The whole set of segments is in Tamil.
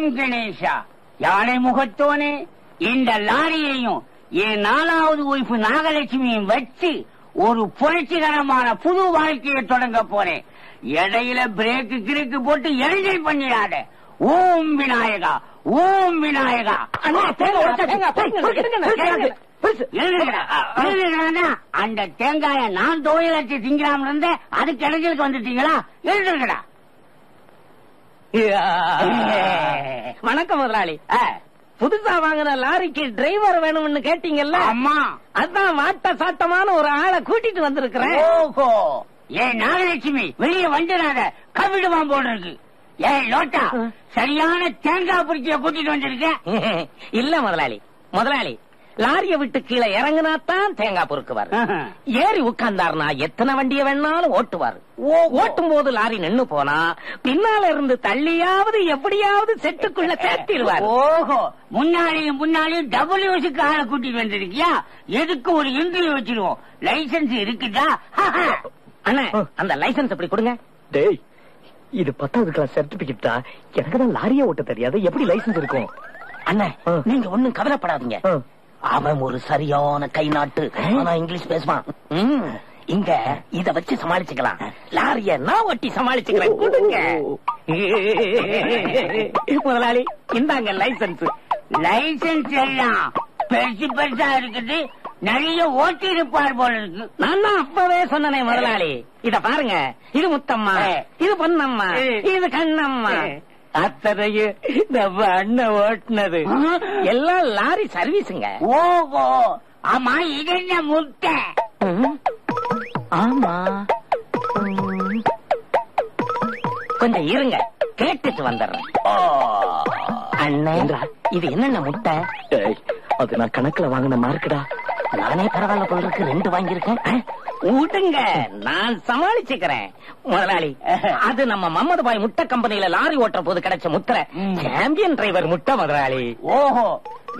ஓம் கணேஷா. யானை முகத்தோனே, இந்த லாரியையும் என் 4வது ஒய்ஃபு நாகலட்சுமியும் வச்சு ஒரு புரட்சிகரமான புது வாழ்க்கையை தொடங்க போறேன். இடையில பிரேக்கு கிறுக்கு போட்டு எரிஞ்சல் பண்ணிடாத. ஓம் விநாயகா, ஓம் விநாயகா. அந்த தேங்காய நான் தோயில் வச்சு திங்கலாம் இருந்த அதுக்கு இடைஞ்சலுக்கு வந்துட்டீங்களா? எழுதுங்கடா. வணக்கம் முதலாளி. புதுசா வாங்கின லாரிக்கு டிரைவர் வேணும்னு கேட்டீங்கல்ல? அம்மா, அதான் வாட்ட சாட்டமான ஒரு ஆளை கூட்டிட்டு வந்திருக்கிறேன். ஓஹோ, ஏன் நாகலட்சுமி வெளியே வந்துடாத, கவிடுவான் போல இருக்கு. ஏன் லோட்டா, சரியான தேங்காய் பிடிச்சிய கூட்டிட்டு வந்திருக்க? இல்ல முதலாளி, முதலாளி லாரிய விட்டு கீழே இறங்கினாத்தான் தேங்காய் பொறுக்குவார். ஏறி உட்கார்ந்தாருனா எத்தனை வண்டியை வேணாலும் ஓட்டுவார். ஓட்டும் போது லாரி நின்னு போனா பின்னால இருந்து தள்ளியாவது எப்படியாவது செட்டுக்குள்ள சேர்த்திடுவார். ஓஹோ, முன்னாடியும் டபிள்யூஸுக்கு ஆளை கூட்டிட்டு வந்திருக்கியா? எதுக்கு ஒரு இன்டர்வியூ வச்சிருவோம். லைசன்ஸ் இருக்குதா? அண்ணா, அந்த லைசன்ஸ் எப்படி கொடுங்க. டேய், இது 10வது கிளாஸ் சர்டிபிகேட் தான். எனக்கு தான் லாரியே ஓட்ட தெரியாது, எப்படி லைசன்ஸ் இருக்கும்? அண்ணா, நீங்க ஒண்ணும் கவலைப்படாதீங்க. அவன் ஒரு சரியான கை நாட்டு, ஆனா இங்கிலீஷ் பேசுவான். இங்க இத வச்சு சமாளிச்சுக்கலாம். லாரிய நான் ஒட்டி சமாளிச்சுக்கிறேன். கொடுங்க முதலாளி, இந்தாங்க லைசன்ஸ். லைசன்ஸ் எல்லாம் பெருசு பெருசா இருக்குது, நிறைய ஓட்டி இருப்பார் போல இருக்கு. நான் தான் அப்பவே சொன்னேன் முதலாளி. இத பாருங்க, இது முத்தம்மா, இது பொன்னம்மா, இது கண்ணம்மா. அத்தனையே நம்ம அண்ணன் ஓட்டுனது. எல்லாம் லாரி சர்வீஸுங்க. ஓஹோ, ஆமா, இது என்ன முட்டை? ஆமா, கொஞ்சம் இருங்க, கேட்டுட்டு வந்துடுறேன். அண்ணன், இது என்னென்ன முட்டை? அது நான் கணக்குல வாங்கின மார்க்குடா. நானே பரவாயில்ல போல இருக்கு, 2 வாங்கியிருக்கேன். விடுங்க, நான் சமாளிச்சுக்கிறேன் முதலாளி. அது நம்ம மம்மது பாய் முட்டை கம்பெனியில லாரி ஓட்டுற போது கிடைச்ச முத்திரை, சாம்பியன் டிரைவர் முட்டை முதலாளி. ஓஹோ,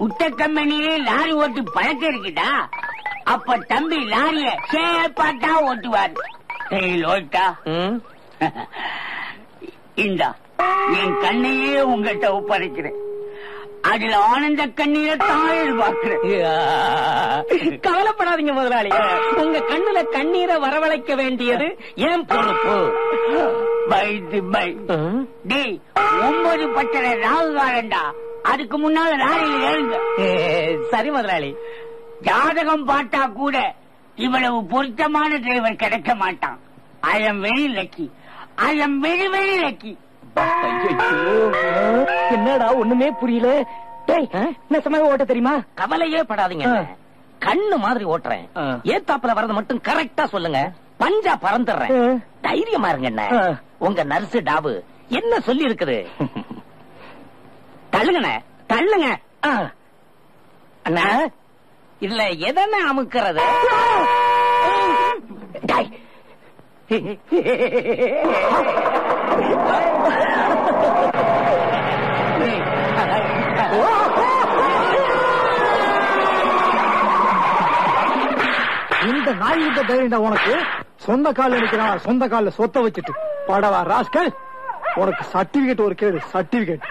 முட்டை கம்பெனியிலே லாரி ஓட்டு பழக்கம் இருக்குதா? அப்ப தம்பி லாரிய சேப்பாட்டா ஓட்டுவார். ஓட்டா, இந்தா என் கண்ணையே உங்ககிட்ட ஒப்படைக்கிறேன். அதுல ஆனந்த கண்ணீரை தான் எதிர்பார்க்கிறேன். கவலைப்படாதீங்க முதலாளி, உங்க கண்ணுல கண்ணீரை வரவழைக்க வேண்டியது என் பொறுப்பு. டேய், 9 பட்டற ராகுகாலண்டா, அதுக்கு முன்னால லாரியில் ஏறுங்க. சரி முதலாளி. ஜாதகம் பார்த்தா கூட இவ்வளவு பொருத்தமான டிரைவர் கிடைக்க மாட்டான். I am very lucky, I am very very lucky. என்னடா ஒண்ணுமே புரியல. நெசமாவே ஓட்ட தெரியுமா? கவலையே படாதீங்க, கண்ணு மாதிரி ஓட்டுறேன். ஏத்தாப்புல வரது மட்டும் கரெக்டா சொல்லுங்க, பஞ்சா பறந்துடுறேன். தைரியமா இருங்க. என்ன உங்க நர்ஸ் டாபு என்ன சொல்லி இருக்குது? தள்ளுங்க தள்ளுங்க. அண்ணா, இதுல எதன அமுக்கிறது? இந்த நாய் விட்ட தைரியம் உனக்கு? சொந்த கால நிக்கிறான், சொந்த கால சொத்த வச்சுட்டு படவா ராஸ்கல். உனக்கு சர்டிபிகேட் ஒரு கேடு, சர்டிபிகேட்